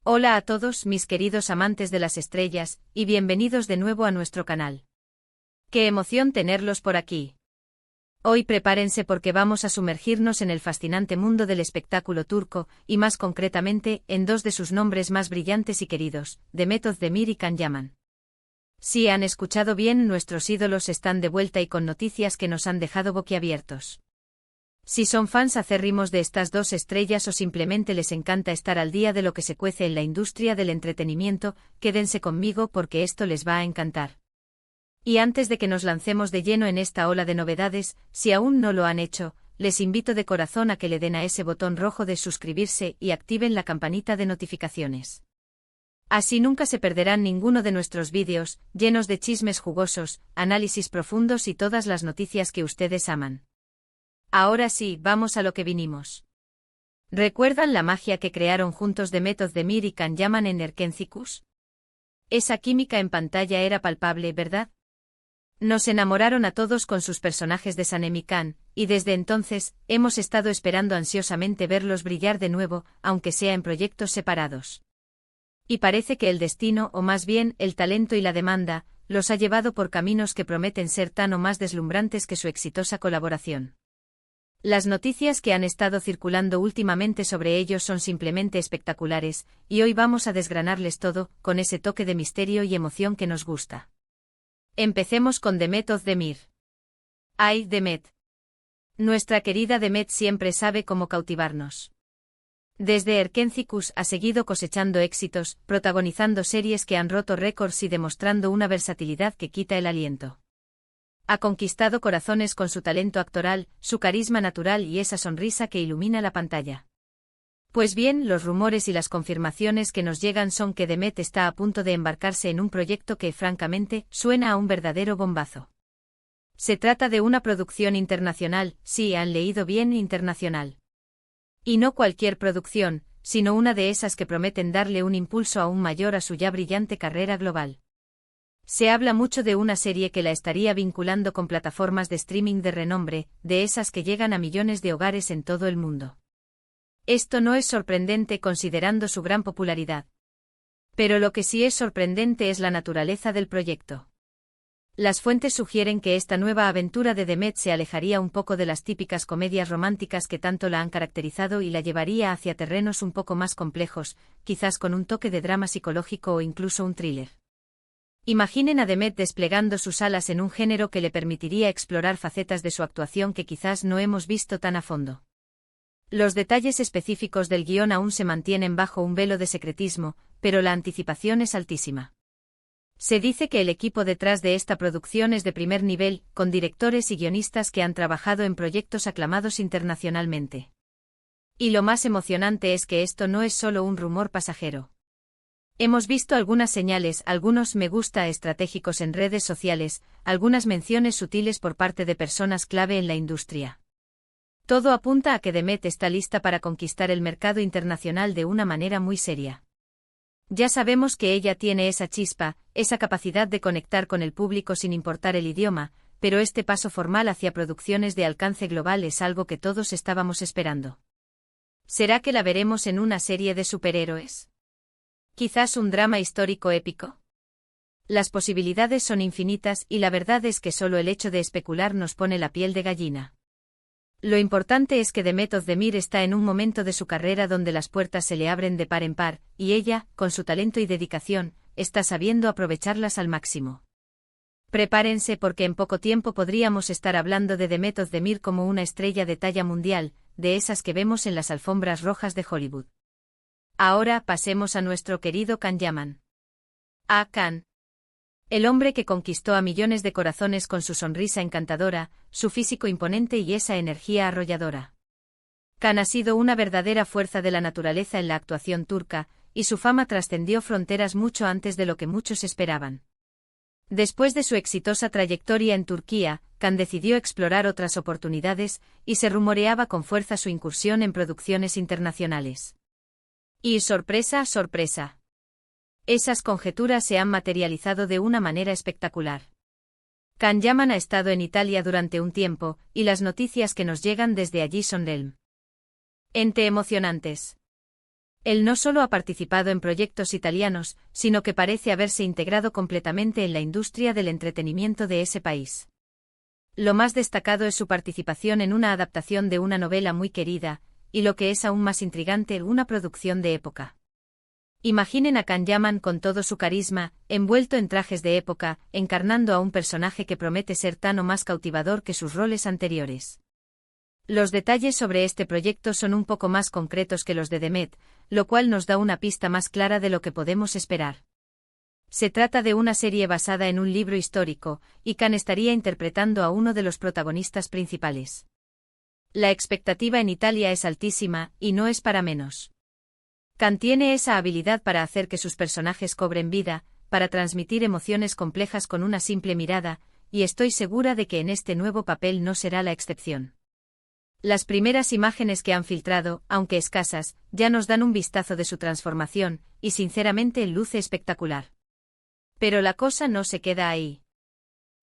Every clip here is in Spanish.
Hola a todos mis queridos amantes de las estrellas, y bienvenidos de nuevo a nuestro canal. ¡Qué emoción tenerlos por aquí! Hoy prepárense porque vamos a sumergirnos en el fascinante mundo del espectáculo turco, y más concretamente, en dos de sus nombres más brillantes y queridos, Demet Özdemir y Can Yaman. Si han escuchado bien, nuestros ídolos están de vuelta y con noticias que nos han dejado boquiabiertos. Si son fans acérrimos de estas dos estrellas o simplemente les encanta estar al día de lo que se cuece en la industria del entretenimiento, quédense conmigo porque esto les va a encantar. Y antes de que nos lancemos de lleno en esta ola de novedades, si aún no lo han hecho, les invito de corazón a que le den a ese botón rojo de suscribirse y activen la campanita de notificaciones. Así nunca se perderán ninguno de nuestros vídeos, llenos de chismes jugosos, análisis profundos y todas las noticias que ustedes aman. Ahora sí, vamos a lo que vinimos. ¿Recuerdan la magia que crearon juntos Demet Özdemir y Can Yaman en Erkencikus? Esa química en pantalla era palpable, ¿verdad? Nos enamoraron a todos con sus personajes de Sanem y Can, y desde entonces, hemos estado esperando ansiosamente verlos brillar de nuevo, aunque sea en proyectos separados. Y parece que el destino, o más bien, el talento y la demanda, los ha llevado por caminos que prometen ser tan o más deslumbrantes que su exitosa colaboración. Las noticias que han estado circulando últimamente sobre ellos son simplemente espectaculares, y hoy vamos a desgranarles todo, con ese toque de misterio y emoción que nos gusta. Empecemos con Demet Özdemir. ¡Ay, Demet! Nuestra querida Demet siempre sabe cómo cautivarnos. Desde Erkencikus ha seguido cosechando éxitos, protagonizando series que han roto récords y demostrando una versatilidad que quita el aliento. Ha conquistado corazones con su talento actoral, su carisma natural y esa sonrisa que ilumina la pantalla. Pues bien, los rumores y las confirmaciones que nos llegan son que Demet está a punto de embarcarse en un proyecto que, francamente, suena a un verdadero bombazo. Se trata de una producción internacional, sí, han leído bien, internacional. Y no cualquier producción, sino una de esas que prometen darle un impulso aún mayor a su ya brillante carrera global. Se habla mucho de una serie que la estaría vinculando con plataformas de streaming de renombre, de esas que llegan a millones de hogares en todo el mundo. Esto no es sorprendente considerando su gran popularidad. Pero lo que sí es sorprendente es la naturaleza del proyecto. Las fuentes sugieren que esta nueva aventura de Demet se alejaría un poco de las típicas comedias románticas que tanto la han caracterizado y la llevaría hacia terrenos un poco más complejos, quizás con un toque de drama psicológico o incluso un thriller. Imaginen a Demet desplegando sus alas en un género que le permitiría explorar facetas de su actuación que quizás no hemos visto tan a fondo. Los detalles específicos del guión aún se mantienen bajo un velo de secretismo, pero la anticipación es altísima. Se dice que el equipo detrás de esta producción es de primer nivel, con directores y guionistas que han trabajado en proyectos aclamados internacionalmente. Y lo más emocionante es que esto no es solo un rumor pasajero. Hemos visto algunas señales, algunos me gusta estratégicos en redes sociales, algunas menciones sutiles por parte de personas clave en la industria. Todo apunta a que Demet está lista para conquistar el mercado internacional de una manera muy seria. Ya sabemos que ella tiene esa chispa, esa capacidad de conectar con el público sin importar el idioma, pero este paso formal hacia producciones de alcance global es algo que todos estábamos esperando. ¿Será que la veremos en una serie de superhéroes? ¿Quizás un drama histórico épico? Las posibilidades son infinitas y la verdad es que solo el hecho de especular nos pone la piel de gallina. Lo importante es que Demet Özdemir está en un momento de su carrera donde las puertas se le abren de par en par, y ella, con su talento y dedicación, está sabiendo aprovecharlas al máximo. Prepárense porque en poco tiempo podríamos estar hablando de Demet Özdemir como una estrella de talla mundial, de esas que vemos en las alfombras rojas de Hollywood. Ahora pasemos a nuestro querido Can Yaman. A Can. El hombre que conquistó a millones de corazones con su sonrisa encantadora, su físico imponente y esa energía arrolladora. Can ha sido una verdadera fuerza de la naturaleza en la actuación turca, y su fama trascendió fronteras mucho antes de lo que muchos esperaban. Después de su exitosa trayectoria en Turquía, Can decidió explorar otras oportunidades, y se rumoreaba con fuerza su incursión en producciones internacionales. Y sorpresa, sorpresa. Esas conjeturas se han materializado de una manera espectacular. Can Yaman ha estado en Italia durante un tiempo, y las noticias que nos llegan desde allí son realmente emocionantes. Él no solo ha participado en proyectos italianos, sino que parece haberse integrado completamente en la industria del entretenimiento de ese país. Lo más destacado es su participación en una adaptación de una novela muy querida, y lo que es aún más intrigante, una producción de época. Imaginen a Can Yaman con todo su carisma, envuelto en trajes de época, encarnando a un personaje que promete ser tan o más cautivador que sus roles anteriores. Los detalles sobre este proyecto son un poco más concretos que los de Demet, lo cual nos da una pista más clara de lo que podemos esperar. Se trata de una serie basada en un libro histórico, y Can estaría interpretando a uno de los protagonistas principales. La expectativa en Italia es altísima, y no es para menos. Can tiene esa habilidad para hacer que sus personajes cobren vida, para transmitir emociones complejas con una simple mirada, y estoy segura de que en este nuevo papel no será la excepción. Las primeras imágenes que han filtrado, aunque escasas, ya nos dan un vistazo de su transformación, y sinceramente luce espectacular. Pero la cosa no se queda ahí.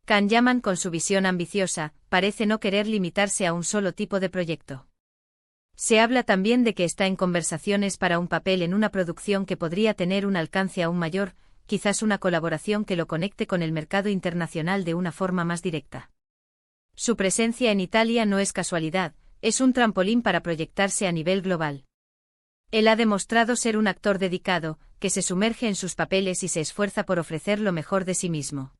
Can Yaman, con su visión ambiciosa, parece no querer limitarse a un solo tipo de proyecto. Se habla también de que está en conversaciones para un papel en una producción que podría tener un alcance aún mayor, quizás una colaboración que lo conecte con el mercado internacional de una forma más directa. Su presencia en Italia no es casualidad, es un trampolín para proyectarse a nivel global. Él ha demostrado ser un actor dedicado, que se sumerge en sus papeles y se esfuerza por ofrecer lo mejor de sí mismo.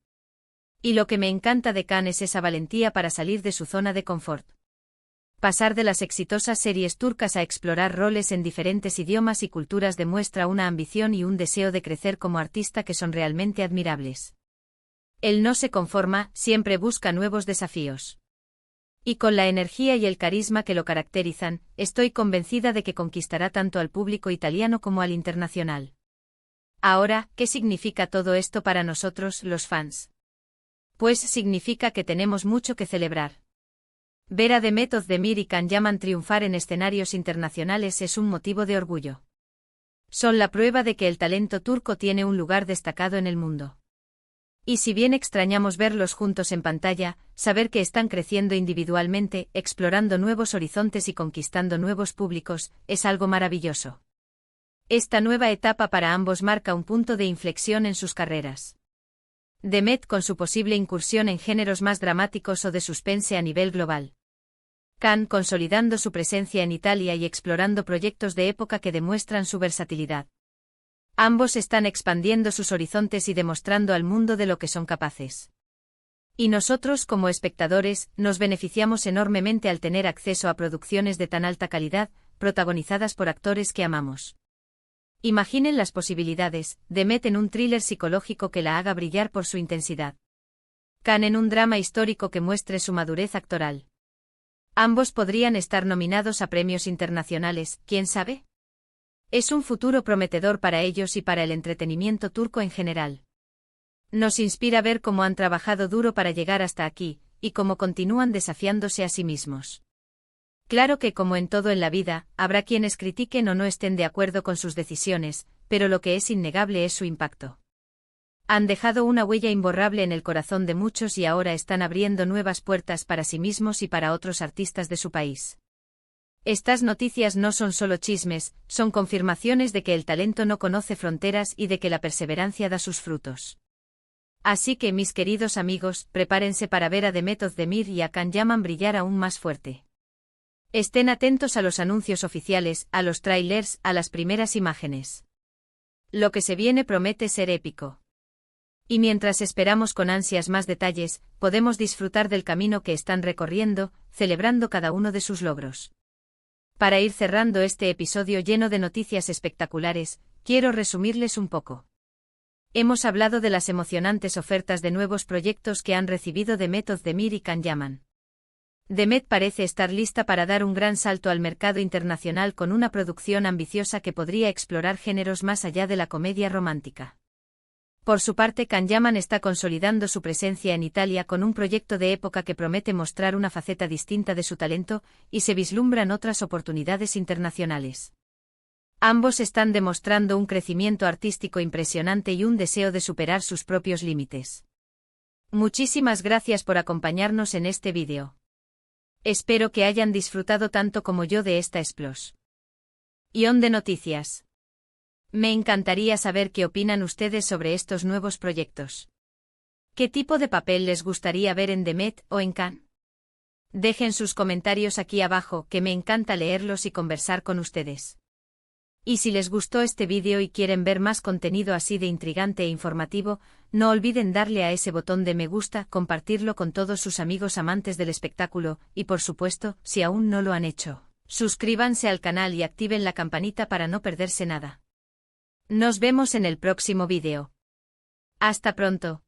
Y lo que me encanta de Can es esa valentía para salir de su zona de confort. Pasar de las exitosas series turcas a explorar roles en diferentes idiomas y culturas demuestra una ambición y un deseo de crecer como artista que son realmente admirables. Él no se conforma, siempre busca nuevos desafíos. Y con la energía y el carisma que lo caracterizan, estoy convencida de que conquistará tanto al público italiano como al internacional. Ahora, ¿qué significa todo esto para nosotros, los fans? Pues significa que tenemos mucho que celebrar. Ver a Demet Özdemir y Can Yaman triunfar en escenarios internacionales es un motivo de orgullo. Son la prueba de que el talento turco tiene un lugar destacado en el mundo. Y si bien extrañamos verlos juntos en pantalla, saber que están creciendo individualmente, explorando nuevos horizontes y conquistando nuevos públicos, es algo maravilloso. Esta nueva etapa para ambos marca un punto de inflexión en sus carreras. Demet con su posible incursión en géneros más dramáticos o de suspense a nivel global. Can consolidando su presencia en Italia y explorando proyectos de época que demuestran su versatilidad. Ambos están expandiendo sus horizontes y demostrando al mundo de lo que son capaces. Y nosotros, como espectadores, nos beneficiamos enormemente al tener acceso a producciones de tan alta calidad, protagonizadas por actores que amamos. Imaginen las posibilidades, Demet en un thriller psicológico que la haga brillar por su intensidad. Can en un drama histórico que muestre su madurez actoral. Ambos podrían estar nominados a premios internacionales, ¿quién sabe? Es un futuro prometedor para ellos y para el entretenimiento turco en general. Nos inspira ver cómo han trabajado duro para llegar hasta aquí, y cómo continúan desafiándose a sí mismos. Claro que como en todo en la vida, habrá quienes critiquen o no estén de acuerdo con sus decisiones, pero lo que es innegable es su impacto. Han dejado una huella imborrable en el corazón de muchos y ahora están abriendo nuevas puertas para sí mismos y para otros artistas de su país. Estas noticias no son solo chismes, son confirmaciones de que el talento no conoce fronteras y de que la perseverancia da sus frutos. Así que, mis queridos amigos, prepárense para ver a Demet Özdemir y a Can Yaman brillar aún más fuerte. Estén atentos a los anuncios oficiales, a los trailers, a las primeras imágenes. Lo que se viene promete ser épico. Y mientras esperamos con ansias más detalles, podemos disfrutar del camino que están recorriendo, celebrando cada uno de sus logros. Para ir cerrando este episodio lleno de noticias espectaculares, quiero resumirles un poco. Hemos hablado de las emocionantes ofertas de nuevos proyectos que han recibido Demet Özdemir y Can Yaman. Demet parece estar lista para dar un gran salto al mercado internacional con una producción ambiciosa que podría explorar géneros más allá de la comedia romántica. Por su parte, Can Yaman está consolidando su presencia en Italia con un proyecto de época que promete mostrar una faceta distinta de su talento, y se vislumbran otras oportunidades internacionales. Ambos están demostrando un crecimiento artístico impresionante y un deseo de superar sus propios límites. Muchísimas gracias por acompañarnos en este vídeo. Espero que hayan disfrutado tanto como yo de esta explosión de noticias. Me encantaría saber qué opinan ustedes sobre estos nuevos proyectos. ¿Qué tipo de papel les gustaría ver en The Met o en Cannes? Dejen sus comentarios aquí abajo, que me encanta leerlos y conversar con ustedes. Y si les gustó este vídeo y quieren ver más contenido así de intrigante e informativo, no olviden darle a ese botón de me gusta, compartirlo con todos sus amigos amantes del espectáculo, y por supuesto, si aún no lo han hecho, suscríbanse al canal y activen la campanita para no perderse nada. Nos vemos en el próximo vídeo. Hasta pronto.